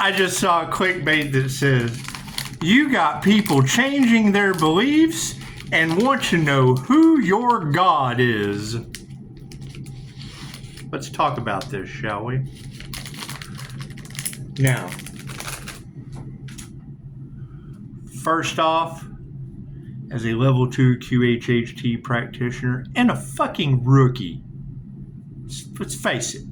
I just saw a clickbait that says, you got people changing their beliefs and want to know who your God is. Let's talk about this, shall we? Now, first off, as a level 2 QHHT practitioner and a fucking rookie, let's face it,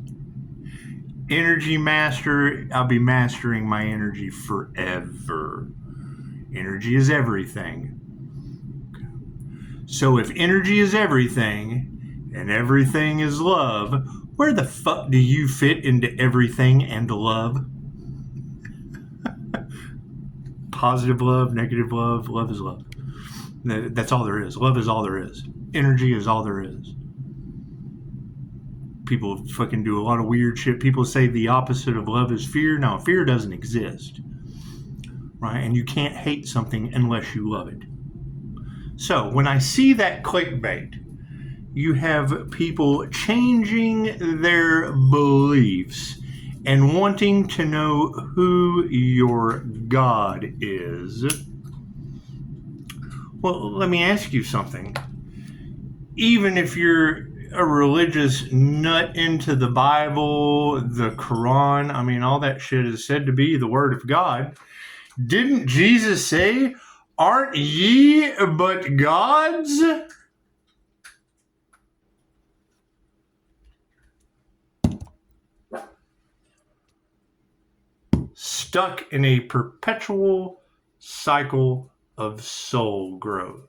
energy master, I'll be mastering my energy forever. Energy is everything. So if energy is everything and everything is love, where the fuck do you fit into everything and love? Positive love, negative love, love is love. That's all there is. Love is all there is. Energy is all there is. People fucking do a lot of weird shit. People say the opposite of love is fear. Now, fear doesn't exist. Right? And you can't hate something unless you love it. So, when I see that clickbait, you have people changing their beliefs and wanting to know who your God is. Well, let me ask you something. Even if you're a religious nut into the Bible, the Quran, I mean, all that shit is said to be the Word of God. Didn't Jesus say, aren't ye but gods? Stuck in a perpetual cycle of soul growth.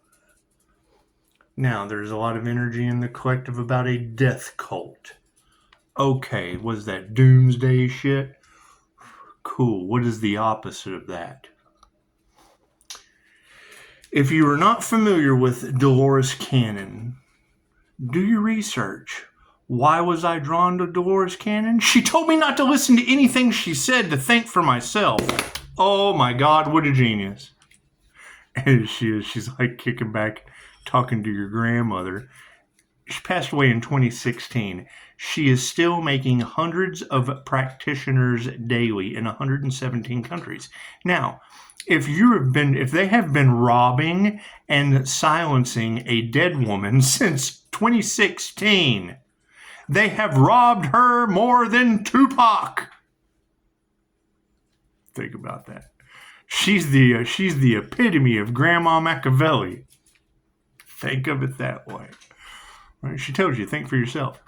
Now, there's a lot of energy in the collective about a death cult. Okay, was that doomsday shit? Cool. What is the opposite of that? If you are not familiar with Dolores Cannon, do your research. Why was I drawn to Dolores Cannon? She told me not to listen to anything she said, to think for myself. Oh my God, what a genius. And she's like kicking back, talking to your grandmother. She passed away in 2016. She is still making hundreds of practitioners daily in 117 countries. Now, if they have been robbing and silencing a dead woman since 2016, they have robbed her more than Tupac. Think about that. She's the epitome of Grandma Machiavelli. Think of it that way. Right? She tells you, think for yourself.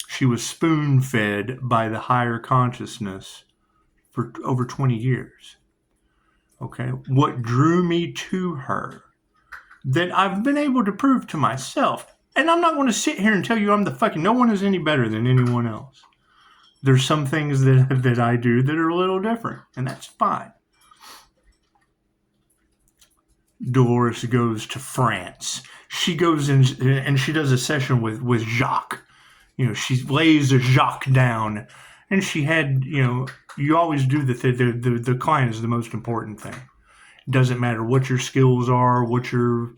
She was spoon-fed by the higher consciousness for over 20 years. Okay? What drew me to her, that I've been able to prove to myself, and I'm not going to sit here and tell you no one is any better than anyone else. There's some things that I do that are a little different, and that's fine. Dolores goes to France. She goes in and she does a session with Jacques. You know, she lays Jacques down, and she had, you always do the client is the most important thing. It doesn't matter what your skills are, what your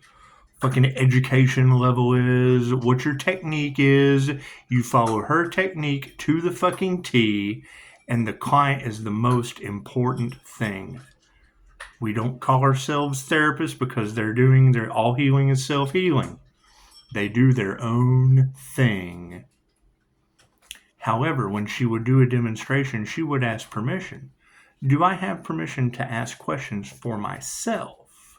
fucking education level is, what your technique is. You follow her technique to the fucking T, and the client is the most important thing. We don't call ourselves therapists because all healing is self-healing. They do their own thing. However, when she would do a demonstration, she would ask permission. Do I have permission to ask questions for myself?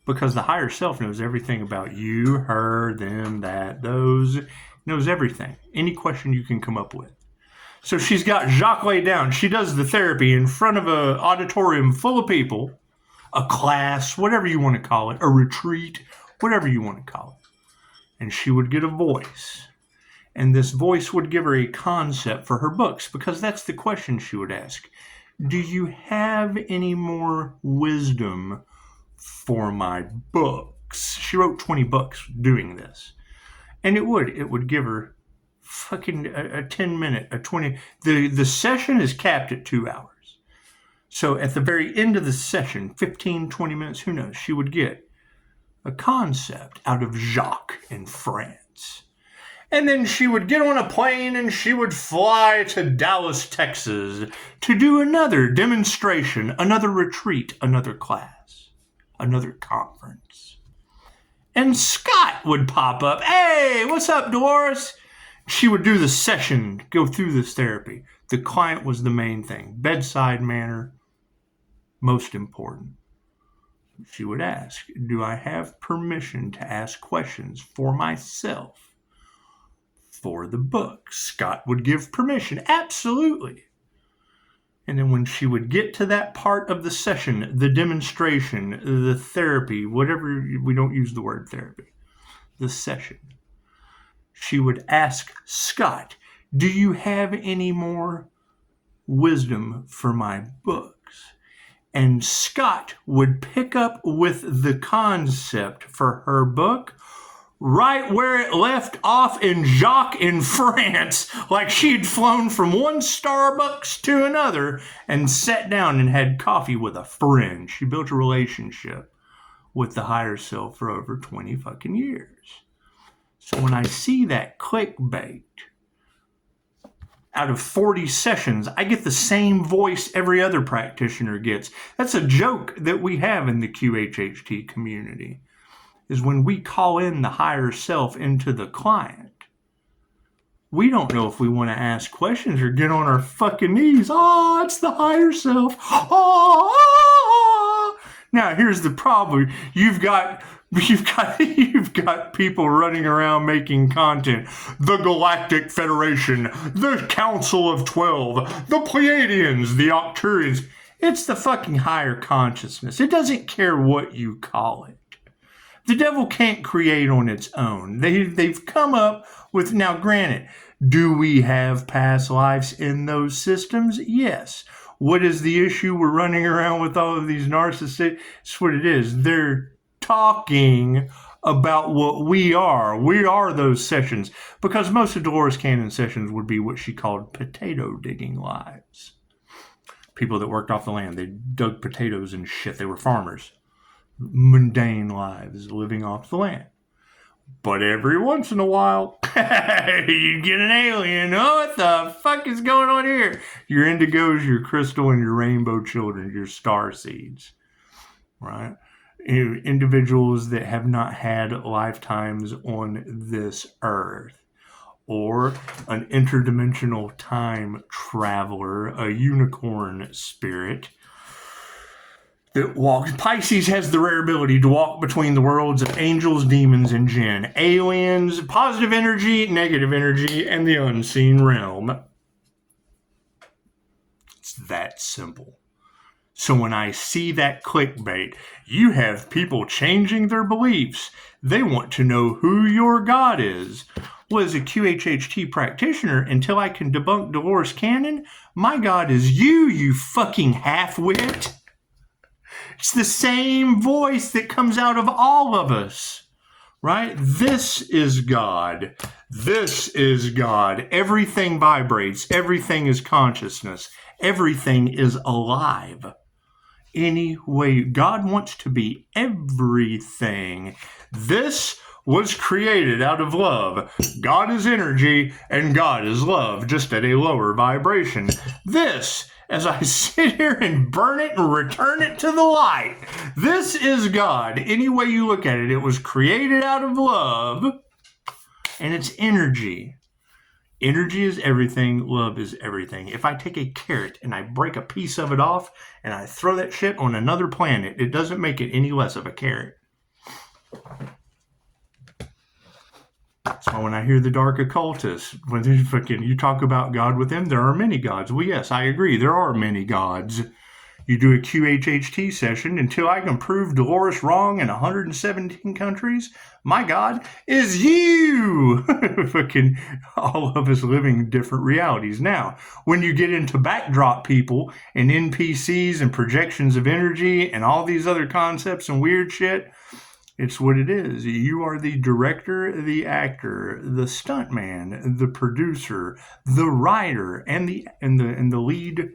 Because the higher self knows everything about you, her, them, that, those, knows everything. Any question you can come up with. So she's got Jacques laid down. She does the therapy in front of an auditorium full of people, a class, whatever you want to call it, a retreat, whatever you want to call it. And she would get a voice. And this voice would give her a concept for her books, because that's the question she would ask. Do you have any more wisdom for my books? She wrote 20 books doing this. And it would give her fucking a 10-minute, a 20. The session is capped at 2 hours. So at the very end of the session, 15, 20 minutes, who knows, she would get a concept out of Jacques in France. And then she would get on a plane and she would fly to Dallas, Texas to do another demonstration, another retreat, another class, another conference. And Scott would pop up. Hey, what's up, Dolores? She would do the session, go through this therapy. The client was the main thing. Bedside manner, most important. She would ask, do I have permission to ask questions for myself for the book? Scott would give permission. Absolutely. And then when she would get to that part of the session, the demonstration, the therapy, whatever, we don't use the word therapy, the session, she would ask Scott, do you have any more wisdom for my books? And Scott would pick up with the concept for her book right where it left off in Jacques in France, like she'd flown from one Starbucks to another and sat down and had coffee with a friend. She built a relationship with the higher self for over 20 fucking years. So when I see that clickbait, out of 40 sessions, I get the same voice every other practitioner gets. That's a joke that we have in the QHHT community, is when we call in the higher self into the client, we don't know if we want to ask questions or get on our fucking knees. Oh, it's the higher self. Oh. Now, here's the problem. You've got people running around making content. The Galactic Federation, the Council of 12, the Pleiadians, the Octurians. It's the fucking higher consciousness. It doesn't care what you call it. The devil can't create on its own. They've come up with, now granted, do we have past lives in those systems? Yes. What is the issue? We're running around with all of these narcissists. It's what it is. They're talking about what we are. We are those sessions. Because most of Dolores Cannon's sessions would be what she called potato digging lives. People that worked off the land. They dug potatoes and shit. They were farmers. Mundane lives living off the land. But every once in a while, you get an alien. Oh, what the fuck is going on here? Your indigos, your crystal, and your rainbow children, your star seeds. Right? Individuals that have not had lifetimes on this earth. Or an interdimensional time traveler, a unicorn spirit that walks. Pisces has the rare ability to walk between the worlds of angels, demons, and jinn. Aliens, positive energy, negative energy, and the unseen realm. It's that simple. So when I see that clickbait, you have people changing their beliefs. They want to know who your God is. Well, as a QHHT practitioner, until I can debunk Dolores Cannon, my God is you, you fucking half-wit. It's the same voice that comes out of all of us, right? This is God. This is God. Everything vibrates. Everything is consciousness. Everything is alive. Anyway, God wants to be everything. This was created out of love. God is energy and God is love, just at a lower vibration. This, as I sit here and burn it and return it to the light, this is God. Any way you look at it, it was created out of love, and it's energy. Energy is everything. Love is everything. If I take a carrot and I break a piece of it off and I throw that shit on another planet, it doesn't make it any less of a carrot. So when I hear the dark occultists, when they you talk about God with them, there are many gods. Well, yes, I agree. There are many gods. You do a QHHT session until I can prove Dolores wrong in 117 countries. My God is you. Fucking all of us living different realities. Now, when you get into backdrop people and NPCs and projections of energy and all these other concepts and weird shit, it's what it is. You are the director, the actor, the stuntman, the producer, the writer, and the lead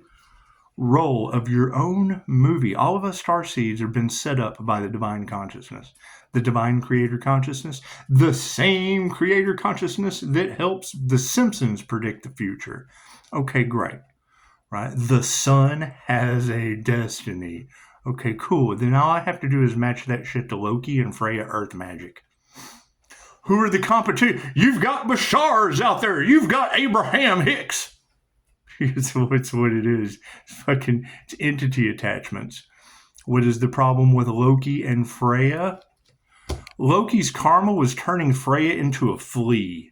role of your own movie. All of us starseeds have been set up by the divine consciousness, the divine creator consciousness, the same creator consciousness that helps the Simpsons predict the future. Okay, great. Right? The sun has a destiny. Okay, cool. Then all I have to do is match that shit to Loki and Freya Earth magic. Who are the competition? You've got Bashars out there. You've got Abraham Hicks. It's what it is. It's entity attachments. What is the problem with Loki and Freya? Loki's karma was turning Freya into a flea.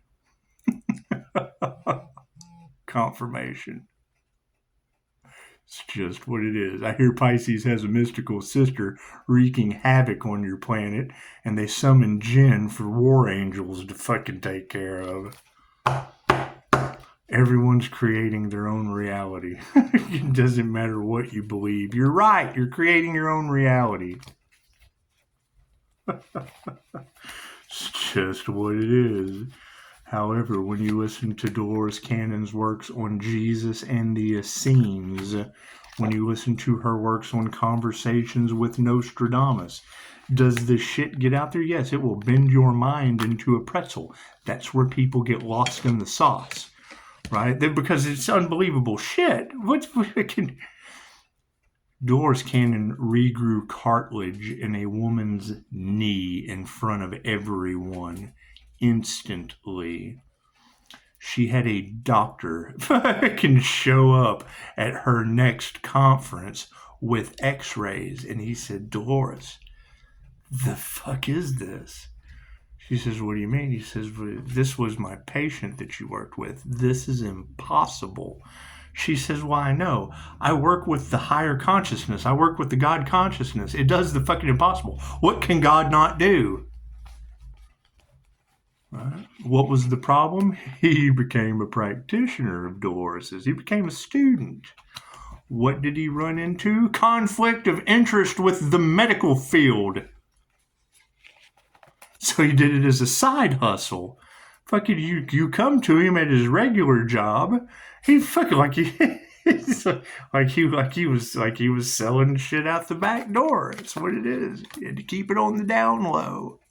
Confirmation. It's just what it is. I hear Pisces has a mystical sister wreaking havoc on your planet, and they summon Jinn for war angels to fucking take care of. Everyone's creating their own reality. It doesn't matter what you believe. You're right. You're creating your own reality. It's just what it is. However, when you listen to Dolores Cannon's works on Jesus and the Essenes, when you listen to her works on Conversations with Nostradamus, does the shit get out there? Yes, it will bend your mind into a pretzel. That's where people get lost in the sauce, right? Because it's unbelievable shit. Dolores Cannon regrew cartilage in a woman's knee in front of everyone. Instantly. She had a doctor can show up at her next conference with x-rays, and he said, Dolores, the fuck is this? She says, what do you mean? He says, this was my patient that you worked with. This is impossible. She says, well, I know. I work with the higher consciousness. I work with the God consciousness. It does the fucking impossible. What can God not do? Right. What was the problem? He became a practitioner of Dolores's. He became a student. What did he run into? Conflict of interest with the medical field. So he did it as a side hustle. Fucking you come to him at his regular job. He fucking like he was selling shit out the back door. That's what it is. He had to keep it on the down low.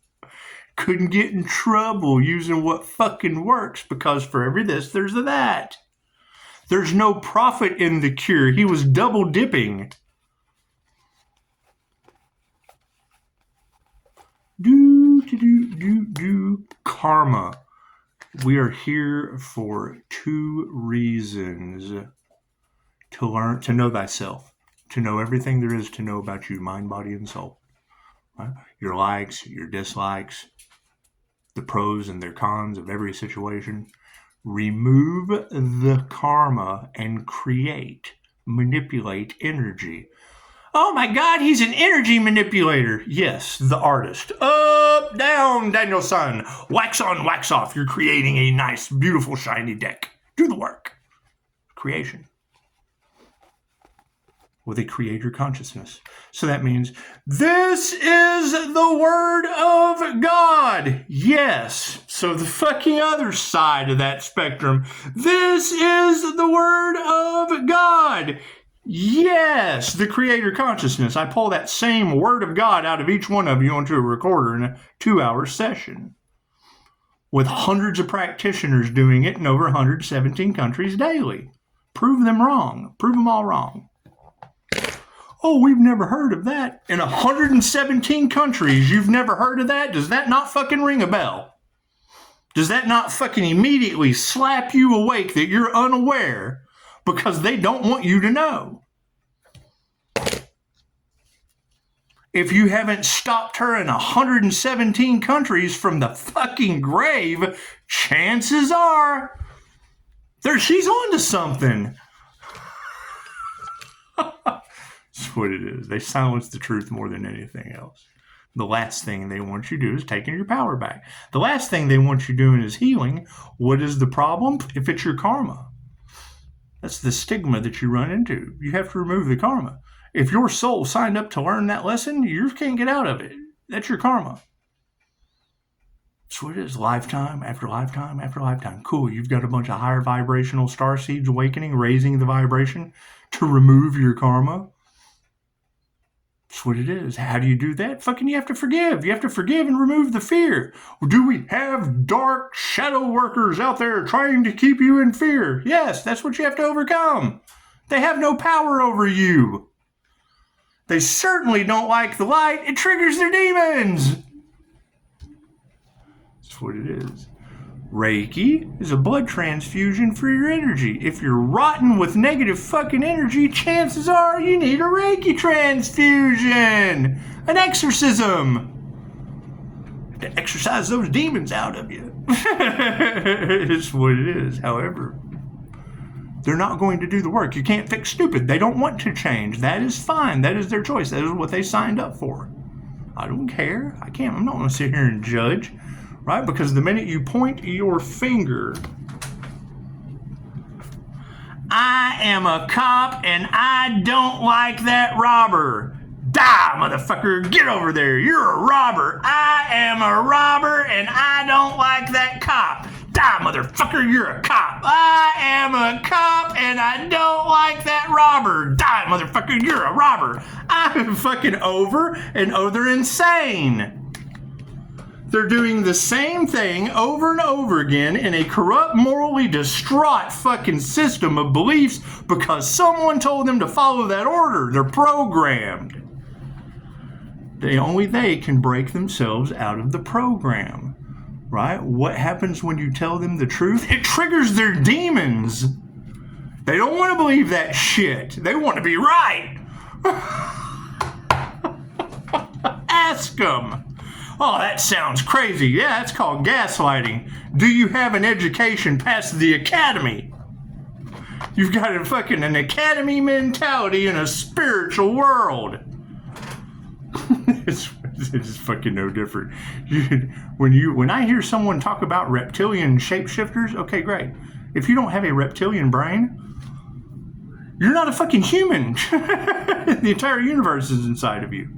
Couldn't get in trouble using what fucking works, because for every this, there's a that. There's no profit in the cure. He was double dipping. Karma. We are here for two reasons. To learn, to know thyself. To know everything there is to know about you, mind, body, and soul. Right? Your likes, your dislikes, the pros and their cons of every situation. Remove the karma and manipulate energy. Oh my God, he's an energy manipulator. Yes, the artist. Up, down, Daniel-san. Wax on, wax off. You're creating a nice, beautiful, shiny deck. Do the work. Creation. With a creator consciousness. So that means this is the word of God. Yes. So the fucking other side of that spectrum. This is the word of God. Yes. The creator consciousness. I pull that same word of God out of each one of you onto a recorder in a 2-hour session. With hundreds of practitioners doing it in over 117 countries daily. Prove them wrong. Prove them all wrong. Oh, we've never heard of that. In 117 countries, you've never heard of that? Does that not fucking ring a bell? Does that not fucking immediately slap you awake that you're unaware because they don't want you to know? If you haven't stopped her in 117 countries from the fucking grave, chances are she's on to something. That's what it is. They silence the truth more than anything else. The last thing they want you to do is taking your power back. The last thing they want you doing is healing. What is the problem? If it's your karma. That's the stigma that you run into. You have to remove the karma. If your soul signed up to learn that lesson, you can't get out of it. That's your karma. That's what it is. Lifetime after lifetime after lifetime. Cool. You've got a bunch of higher vibrational star seeds awakening, raising the vibration to remove your karma. That's what it is. How do you do that? Fucking you have to forgive. You have to forgive and remove the fear. Do we have dark shadow workers out there trying to keep you in fear? Yes, that's what you have to overcome. They have no power over you. They certainly don't like the light. It triggers their demons. That's what it is. Reiki is a blood transfusion for your energy. If you're rotten with negative fucking energy, chances are you need a Reiki transfusion. An exorcism. To exorcise those demons out of you. It's what it is. However, they're not going to do the work. You can't fix stupid. They don't want to change. That is fine. That is their choice. That is what they signed up for. I don't care. I'm not going to sit here and judge. Right? Because the minute you point your finger, I am a cop and I don't like that robber. Die, motherfucker. Get over there. You're a robber. I am a robber and I don't like that cop. Die, motherfucker. You're a cop. I am a cop and I don't like that robber. Die, motherfucker. You're a robber. I'm fucking over and they're insane. They're doing the same thing over and over again in a corrupt, morally distraught fucking system of beliefs because someone told them to follow that order. They're programmed. Only they can break themselves out of the program. Right? What happens when you tell them the truth? It triggers their demons. They don't want to believe that shit. They want to be right. Ask them. Oh, that sounds crazy. Yeah, that's called gaslighting. Do you have an education past the academy? You've got an academy mentality in a spiritual world. It's fucking no different. When I hear someone talk about reptilian shapeshifters, okay, great. If you don't have a reptilian brain, you're not a fucking human. The entire universe is inside of you.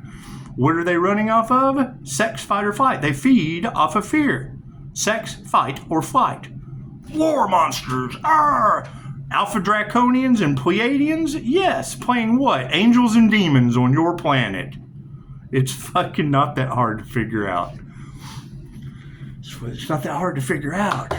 What are they running off of? Sex, fight, or flight. They feed off of fear. Sex, fight, or flight. War monsters. Arr! Alpha Draconians and Pleiadians? Yes. Playing what? Angels and demons on your planet. It's fucking not that hard to figure out. It's not that hard to figure out.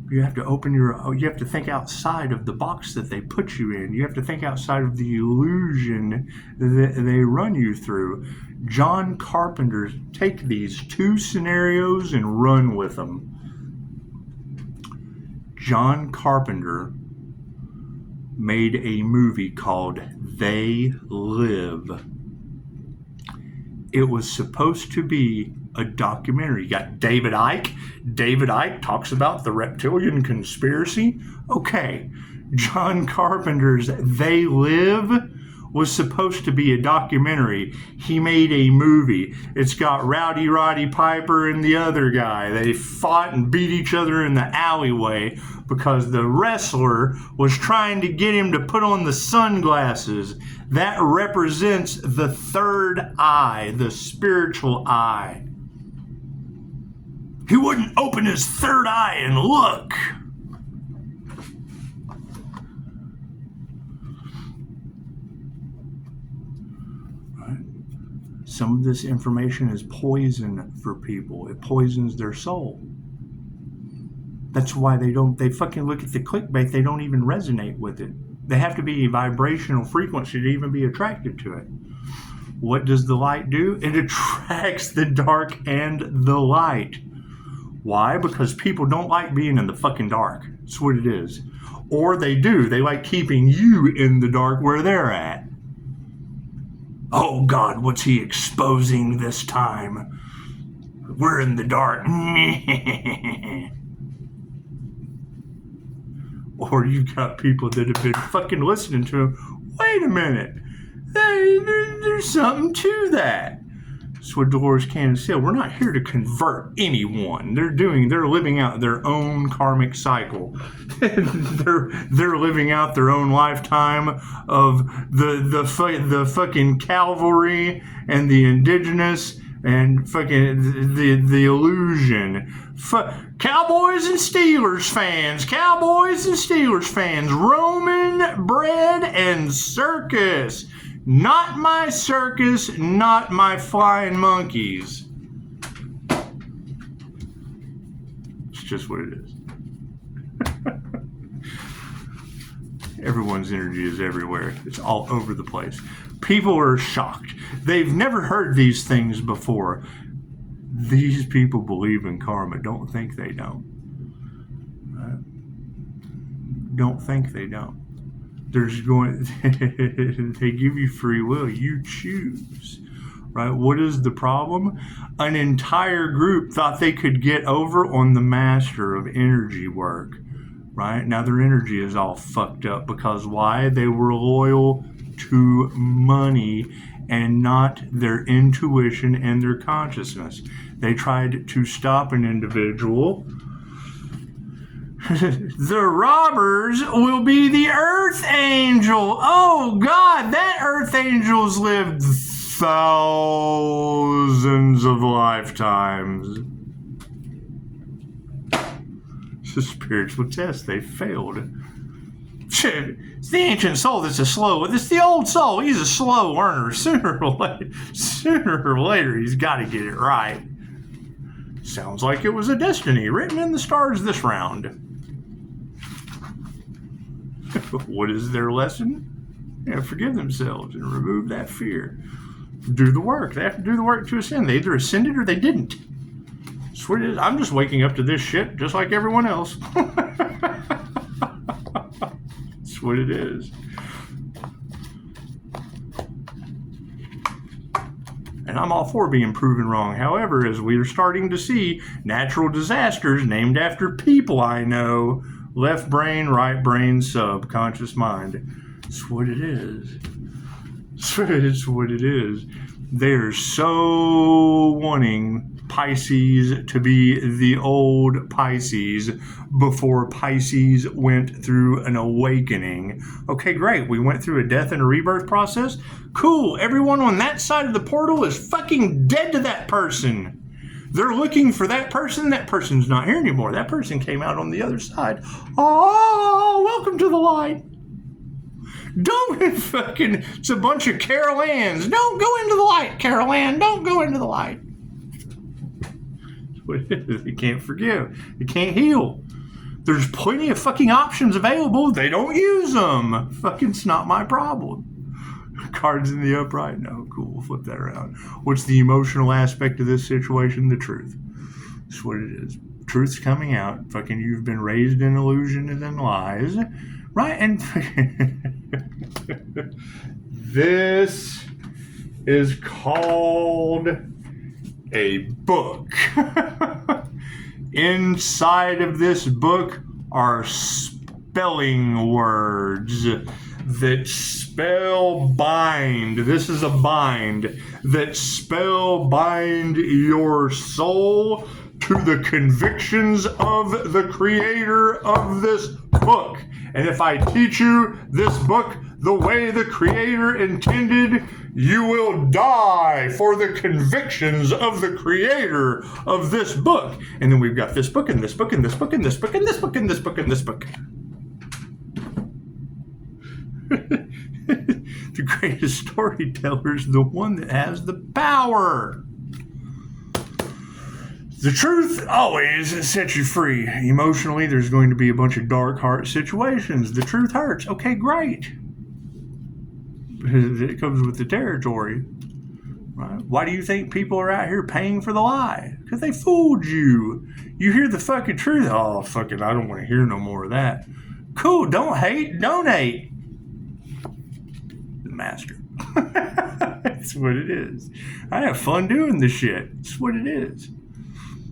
You have to you have to think outside of the box that they put you in. You have to think outside of the illusion that they run you through. John Carpenter, take these two scenarios and run with them. John Carpenter made a movie called They Live. It was supposed to be a documentary. You got David Icke. David Icke talks about the reptilian conspiracy. Okay, John Carpenter's They Live was supposed to be a documentary. He made a movie. It's got Rowdy Roddy Piper and the other guy. They fought and beat each other in the alleyway because the wrestler was trying to get him to put on the sunglasses. That represents the third eye, the spiritual eye. He wouldn't open his third eye and look. Right. Some of this information is poison for people. It poisons their soul. That's why they fucking look at the clickbait. They don't even resonate with it. They have to be a vibrational frequency to even be attracted to it. What does the light do? It attracts the dark and the light. Why? Because people don't like being in the fucking dark. That's what it is. Or they do. They like keeping you in the dark where they're at. Oh God, what's he exposing this time? We're in the dark. Or you've got people that have been fucking listening to him. Wait a minute. There's something to that. That's what Dolores Cannon said. We're not here to convert anyone. They're living out their own karmic cycle. they're living out their own lifetime of the fucking cavalry and the indigenous And fucking the illusion. Cowboys and Steelers fans, Roman bread and circus. Not my circus, not my flying monkeys. It's just what it is. Everyone's energy is everywhere. It's all over the place. People are shocked. They've never heard these things before. These people believe in karma. Don't think they don't. Don't think they don't. They give you free will. You choose. Right? What is the problem? An entire group thought they could get over on the master of energy work. Right? Now their energy is all fucked up because why? They were loyal to money and not their intuition and their consciousness. They tried to stop an individual. The robbers will be the Earth Angel. Oh God, that Earth Angel's lived thousands of lifetimes. It's a spiritual test. They failed. It's the ancient soul that's it's the old soul. He's a slow learner. Sooner or later, he's got to get it right. Sounds like it was a destiny written in the stars this round. What is their lesson? Forgive themselves and remove that fear. Do the work. They have to do the work to ascend. They either ascended or they didn't. That's what it is. I'm just waking up to this shit just like everyone else. That's what it is. And I'm all for being proven wrong. However, as we are starting to see natural disasters named after people I know, left brain, right brain, subconscious mind. It's what it is. It's what it is. They're so wanting Pisces to be the old Pisces before Pisces went through an awakening. Okay, great. We went through a death and a rebirth process. Cool. Everyone on that side of the portal is fucking dead to that person. They're looking for that person. That person's not here anymore. That person came out on the other side. Oh, welcome to the light. Don't fucking, it's a bunch of Carol Anns. Don't go into the light, Carol Ann. Don't go into the light. They can't forgive. They can't heal. There's plenty of fucking options available. They don't use them. Fucking, it's not my problem. Cards in the upright? No, cool. We'll flip that around. What's the emotional aspect of this situation? The truth. That's what it is. Truth's coming out. Fucking, you've been raised in illusion and in lies. Right? And this is called a book. Inside of this book are spelling words that spell bind. This is a bind that spell bind your soul to the convictions of the creator of this book. And if I teach you this book the way the creator intended, you will die for the convictions of the creator of this book. And then we've got this book and this book and this book and this book and this book and this book and this book. The greatest storyteller is the one that has the power. The truth always sets you free. Emotionally, there's going to be a bunch of dark heart situations. The truth hurts. Okay, great. It comes with the territory. Right? Why do you think people are out here paying for the lie? Because they fooled you. You hear the fucking truth. Oh, fucking, I don't want to hear no more of that. Cool, don't hate, donate. The master. That's what it is. I have fun doing this shit. That's what it is.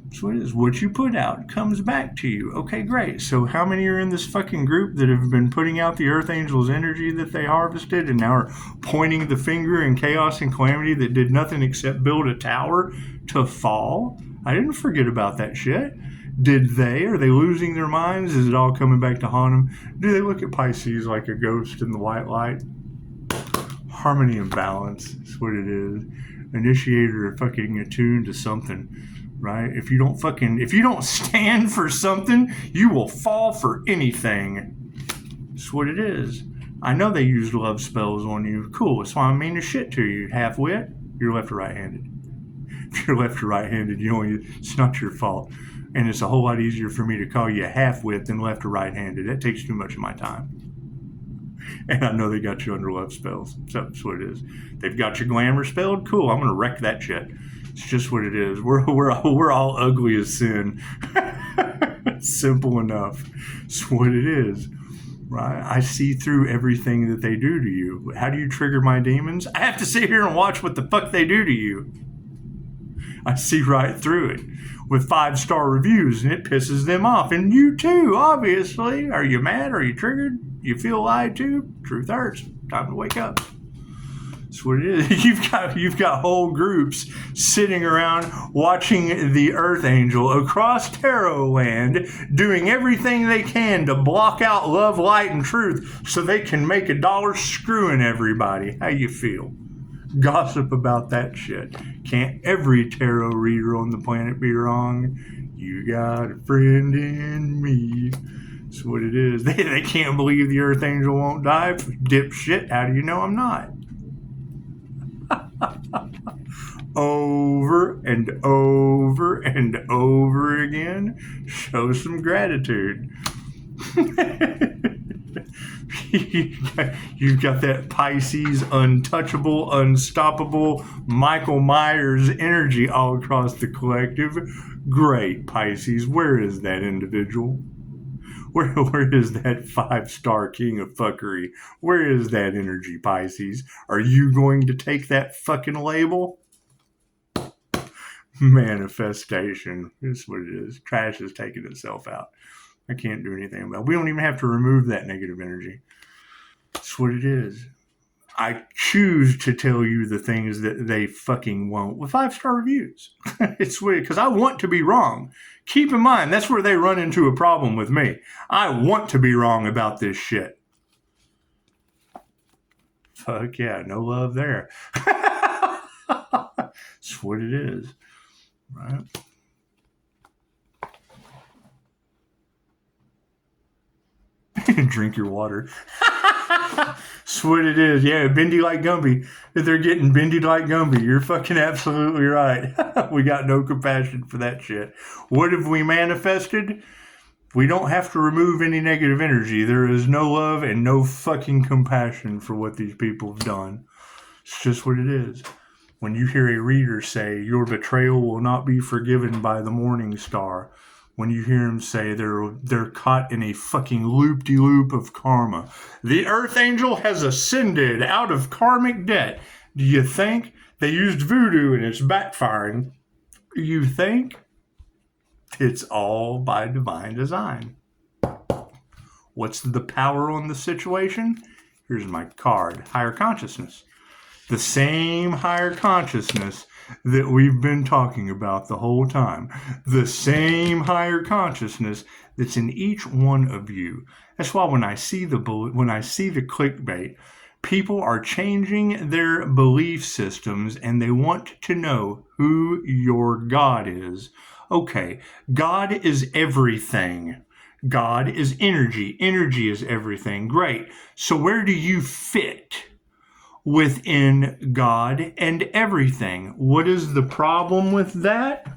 That's what it is. What you put out comes back to you. Okay, great. So how many are in this fucking group that have been putting out the Earth Angel's energy that they harvested and now are pointing the finger in chaos and calamity that did nothing except build a tower to fall? I didn't forget about that shit. Did they? Are they losing their minds? Is it all coming back to haunt them? Do they look at Pisces like a ghost in the white light? Harmony and balance is what it is. Initiator are fucking attuned to something, right? If you don't stand for something, you will fall for anything. That's what it is. I know they use love spells on you. Cool. That's why I mean the shit to you. Half-wit, you're left or right-handed. If you're left or right-handed, it's not your fault. And it's a whole lot easier for me to call you a half-wit than left or right-handed. That takes too much of my time. And I know they got you under love spells. So that's what it is. They've got your glamour spelled. Cool. I'm gonna wreck that shit. It's just what it is. We're all ugly as sin. Simple enough. It's what it is. Right? I see through everything that they do to you. How do you trigger my demons? I have to sit here and watch what the fuck they do to you. I see right through it with 5-star reviews, and it pisses them off. And you too, obviously. Are you mad? Are you triggered? You feel lied to? Truth hurts. Time to wake up. That's what it is. You've got whole groups sitting around watching the Earth Angel across Tarot land doing everything they can to block out love, light, and truth so they can make $1 screwing everybody. How you feel? Gossip about that shit. Can't every tarot reader on the planet be wrong? You got a friend in me. That's what it is. They can't believe the Earth Angel won't die. Dipshit, how do you know I'm not? Over and over and over again. Show some gratitude. You've got that Pisces, untouchable, unstoppable Michael Myers energy all across the collective. Great, Pisces. Where is that individual? Where is that 5-star king of fuckery? Where is that energy, Pisces? Are you going to take that fucking label? Manifestation. That's what it is. Trash is taking itself out. I can't do anything about it. We don't even have to remove that negative energy. That's what it is. I choose to tell you the things that they fucking won't with 5-star reviews. It's weird because I want to be wrong. Keep in mind, that's where they run into a problem with me. I want to be wrong about this shit. Fuck yeah, no love there. That's what it is. Right? Drink your water. That's what it is. Yeah, bendy like Gumby. If they're getting bendy like Gumby, you're fucking absolutely right. We got no compassion for that shit. What have we manifested? We don't have to remove any negative energy. There is no love and no fucking compassion for what these people have done. It's just what it is. When you hear a reader say, your betrayal will not be forgiven by the morning star, when you hear him say they're caught in a fucking loop-de-loop of karma. The Earth Angel has ascended out of karmic debt. Do you think they used voodoo and it's backfiring? You think? It's all by divine design. What's the power on the situation? Here's my card. Higher consciousness. The same higher consciousness that we've been talking about the whole time. The same higher consciousness that's in each one of you. That's why when I see the clickbait, people are changing their belief systems and they want to know who your God is. Okay, God is everything. God is energy. Energy is everything. Great. So where do you fit within God and everything? What is the problem with that?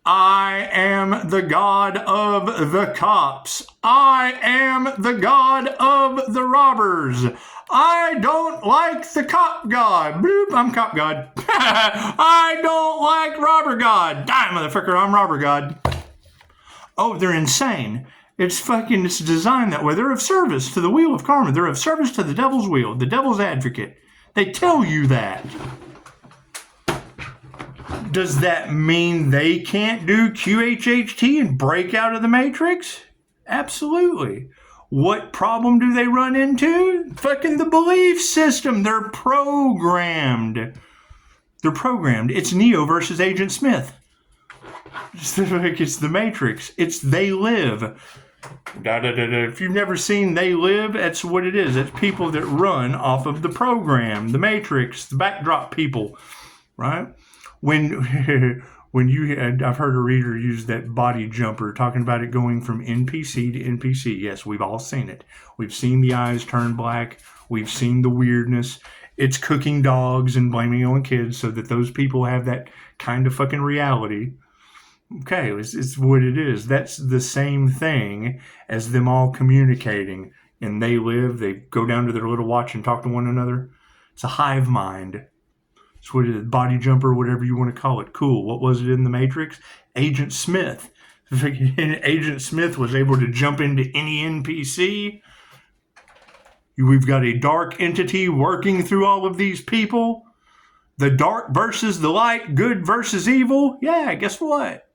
I am the God of the cops. I am the God of the robbers. I don't like the cop God. Bloop, I'm cop God. I don't like robber God. Die, motherfucker, I'm robber God. Oh, they're insane. It's designed that way. They're of service to the wheel of karma. They're of service to the devil's wheel, the devil's advocate. They tell you that. Does that mean they can't do QHHT and break out of the matrix? Absolutely. What problem do they run into? Fucking the belief system. They're programmed. They're programmed. It's Neo versus Agent Smith. It's the Matrix. It's They Live. If you've never seen They Live, that's what it is. It's people that run off of the program, the Matrix, the backdrop people. right? When I've heard a reader use that body jumper, talking about it going from NPC to NPC. Yes, we've all seen it. We've seen the eyes turn black. We've seen the weirdness. It's cooking dogs and blaming it on kids so that those people have that kind of fucking reality. Okay, it's what it is. That's the same thing as them all communicating. And they go down to their little watch and talk to one another. It's a hive mind. It's what it is, body jumper, whatever you want to call it. Cool. What was it in the Matrix? Agent Smith. Agent Smith was able to jump into any NPC. We've got a dark entity working through all of these people. The dark versus the light, good versus evil. Yeah, guess what?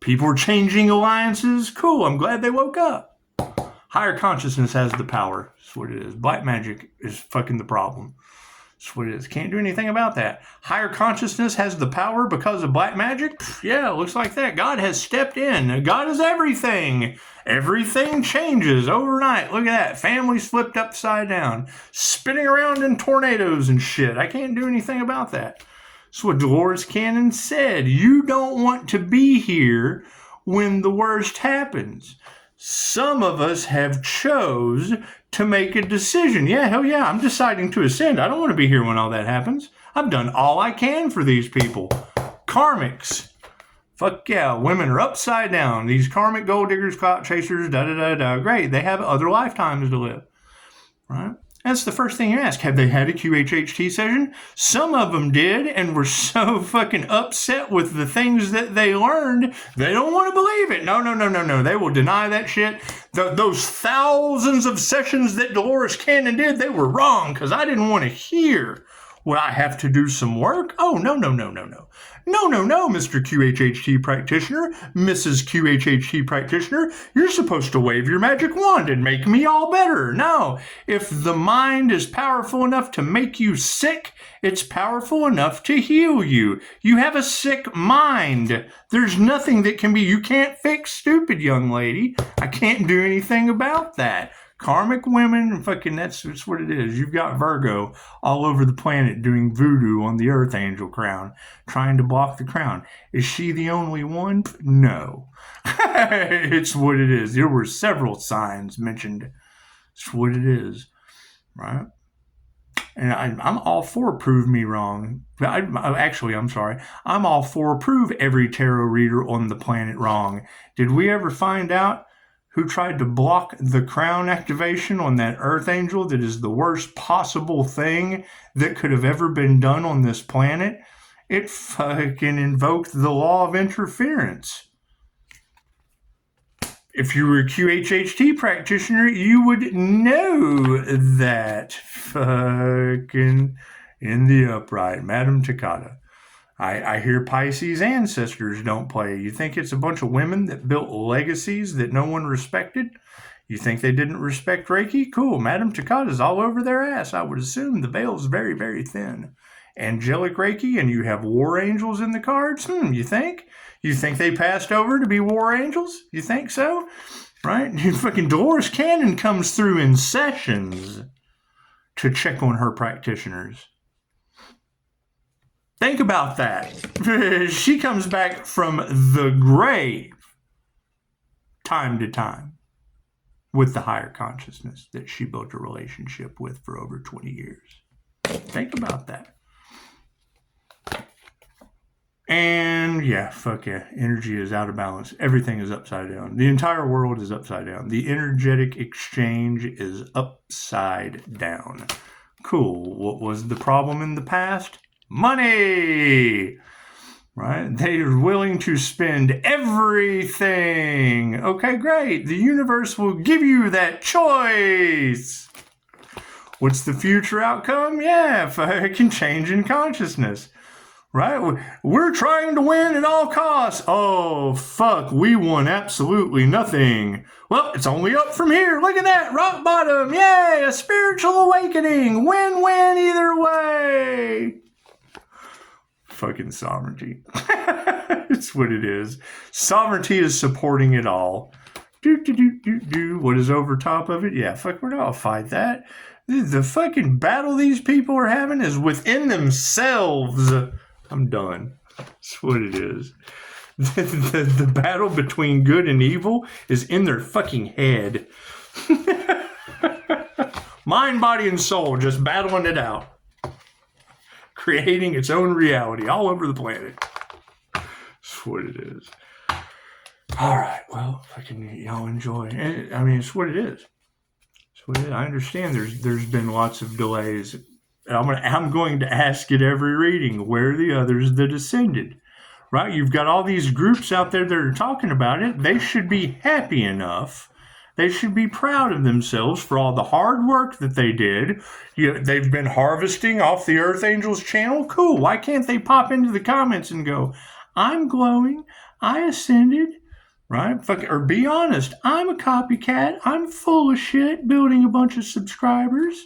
People are changing alliances. Cool, I'm glad they woke up. Higher consciousness has the power. That's what it is. Black magic is fucking the problem. That's what it is. Can't do anything about that. Higher consciousness has the power because of black magic? Yeah, looks like that. God has stepped in. God is everything. Everything changes overnight. Look at that. Families flipped upside down. Spinning around in tornadoes and shit. I can't do anything about that. That's what Dolores Cannon said. You don't want to be here when the worst happens. Some of us have chose to make a decision. Yeah, hell yeah, I'm deciding to ascend. I don't want to be here when all that happens. I've done all I can for these people. Karmics. Fuck yeah, women are upside down. These karmic gold diggers, clout chasers, da-da-da-da. Great, they have other lifetimes to live. Right? That's the first thing you ask. Have they had a QHHT session? Some of them did and were so fucking upset with the things that they learned, they don't want to believe it. No. They will deny that shit. Those thousands of sessions that Dolores Cannon did, they were wrong because I didn't want to hear. Will I have to do some work? Oh, no. No, Mr. QHHT practitioner, Mrs. QHHT practitioner, you're supposed to wave your magic wand and make me all better. No, if the mind is powerful enough to make you sick, it's powerful enough to heal you. You have a sick mind. There's nothing that can be, you can't fix stupid, young lady. I can't do anything about that. Karmic women, fucking, that's what it is. You've got Virgo all over the planet doing voodoo on the Earth Angel crown, trying to block the crown. Is she the only one? No. It's what it is. There were several signs mentioned. It's what it is, right? And I'm all for prove me wrong. I'm sorry. I'm all for prove every tarot reader on the planet wrong. Did we ever find out who tried to block the crown activation on that Earth Angel that is the worst possible thing that could have ever been done on this planet? It fucking invoked the law of interference. If you were a QHHT practitioner, you would know that. Fucking in the upright, Madame Takata. I hear Pisces ancestors don't play. You think it's a bunch of women that built legacies that no one respected? You think they didn't respect Reiki? Cool. Madame Takata's all over their ass. I would assume the veil's very, very thin. Angelic Reiki, and you have war angels in the cards? You think? You think they passed over to be war angels? You think so? Right? Fucking Dolores Cannon comes through in sessions to check on her practitioners. Think about that. She comes back from the grave time to time with the higher consciousness that she built a relationship with for over 20 years. Think about that. And yeah, fuck yeah. Energy is out of balance. Everything is upside down. The entire world is upside down. The energetic exchange is upside down. Cool. What was the problem in the past? Money! Right? They are willing to spend everything. Okay, great. The universe will give you that choice. What's the future outcome? Yeah, fucking change in consciousness. Right? We're trying to win at all costs. Oh, fuck. We won absolutely nothing. Well, it's only up from here. Look at that. Rock bottom. Yay. A spiritual awakening. Win-win either way. Fucking sovereignty. It's what it is. Sovereignty is supporting it all. What is over top of it? Yeah, fuck, we're not gonna fight that. The fucking battle these people are having is within themselves. I'm done. That's what it is. The battle between good and evil is in their fucking head. Mind, body, and soul just battling it out. Creating its own reality all over the planet. That's what it is. All right, well, fucking y'all enjoy. I mean, it's what it is. It's what it is. I understand there's been lots of delays. I'm going to ask at every reading, where are the others that ascended? Right? You've got all these groups out there that are talking about it. They should be happy enough. They should be proud of themselves for all the hard work that they did. They've been harvesting off the Earth Angels channel. Cool. Why can't they pop into the comments and go, I'm glowing. I ascended. Right? Or be honest. I'm a copycat. I'm full of shit building a bunch of subscribers.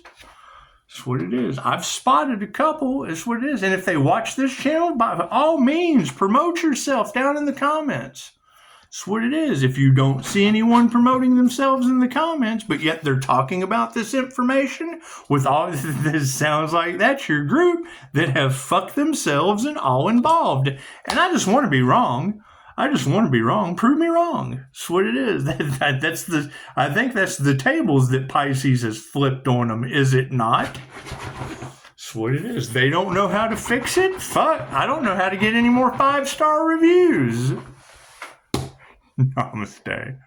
That's what it is. I've spotted a couple. That's what it is. And if they watch this channel, by all means, promote yourself down in the comments. That's what it is. If you don't see anyone promoting themselves in the comments, but yet they're talking about this information with all this, sounds like that's your group that have fucked themselves and all involved. And I just want to be wrong. Prove me wrong. That's what it is. I think that's the tables that Pisces has flipped on them, is it not? That's what it is. They don't know how to fix it? Fuck. I don't know how to get any more 5-star reviews. Namaste.